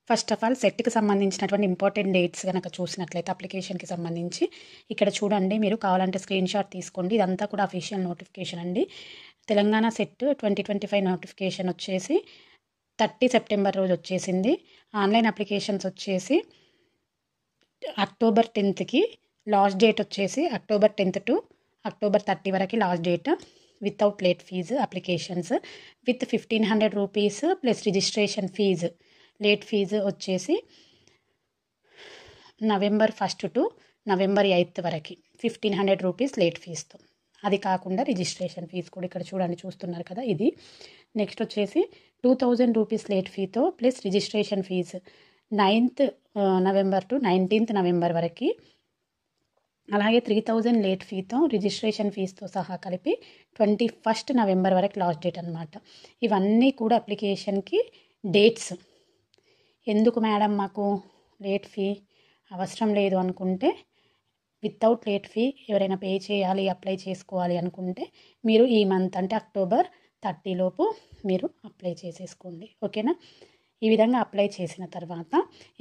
First of all సెట్‌కి సంబంధించినటువంటి important dates గనక చూసినట్లయితే అప్లికేషన్‌కి సంబంధించి ఇక్కడ చూడండి. మీరు కావాలంటే స్క్రీన్‌షాట్ తీసుకోండి. ఇదంతా కూడా అఫీషియల్ నోటిఫికేషన్ అండి. తెలంగాణ సెట్ 2025 నోటిఫికేషన్ వచ్చేసి 30 సెప్టెంబర్ రోజు వచ్చేసింది. ఆన్లైన్ అప్లికేషన్స్ వచ్చేసి అక్టోబర్ 10కి, లాస్ట్ డేట్ వచ్చేసి అక్టోబర్ 10 టు అక్టోబర్ 30 వరకు last date. Without late fee applications with 1500 rupees plus registration fee. Late fee వచ్చేసి నవంబర్ 1 టు నవంబర్ 8 వరకు 1500 రూపీస్ లేట్ ఫీజుతో. అది కాకుండా రిజిస్ట్రేషన్ ఫీజు కూడా ఇక్కడ చూడండి, చూస్తున్నారు కదా ఇది. నెక్స్ట్ వచ్చేసి 2000 రూపీస్ లేట్ ఫీతో plus registration fees 9th November to 19th November వరకు. అలాగే 3000 లేట్ ఫీతో రిజిస్ట్రేషన్ ఫీజుతో సహా కలిపి 21st నవంబర్ వరకు లాస్ట్ డేట్ అనమాట. ఇవన్నీ కూడా అప్లికేషన్కి డేట్స్. ఎందుకు మేడం మాకు లేట్ ఫీ అవసరం లేదు అనుకుంటే, వితౌట్ లేట్ ఫీ ఎవరైనా పే చేయాలి, అప్లై చేసుకోవాలి అనుకుంటే మీరు ఈ మంత్ అంటే అక్టోబర్ 30 లోపు మీరు అప్లై చేసేసుకోండి. ఓకేనా? ఈ విధంగా అప్లై చేసిన తర్వాత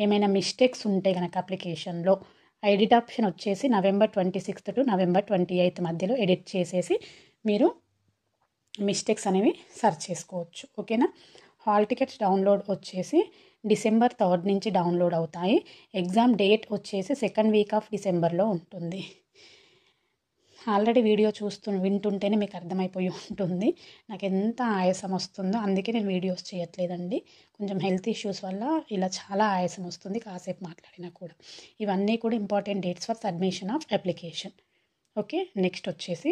ఏమైనా మిస్టేక్స్ ఉంటే కనుక అప్లికేషన్లో ఎడిట్ ఆప్షన్ వచ్చేసి నవంబర్ 26 టు నవంబర్ 28 మధ్యలో ఎడిట్ చేసేసి మీరు మిస్టేక్స్ అనేవి సర్చ్ చేసుకోవచ్చు. ఓకేనా? హాల్ టికెట్స్ డౌన్లోడ్ వచ్చేసి డిసెంబర్ 3 నుంచి డౌన్లోడ్ అవుతాయి. ఎగ్జామ్ డేట్ వచ్చేసి 2nd వీక్ ఆఫ్ డిసెంబర్లో ఉంటుంది. ఆల్రెడీ వీడియో వింటుంటేనే మీకు అర్థమైపోయి ఉంటుంది నాకు ఎంత ఆయాసం వస్తుందో. అందుకే నేను వీడియోస్ చేయట్లేదండి. కొంచెం హెల్త్ ఇష్యూస్ వల్ల ఇలా చాలా ఆయాసం వస్తుంది కాసేపు మాట్లాడినా కూడా. ఇవన్నీ కూడా important dates for submission of application. Okay, next వచ్చేసి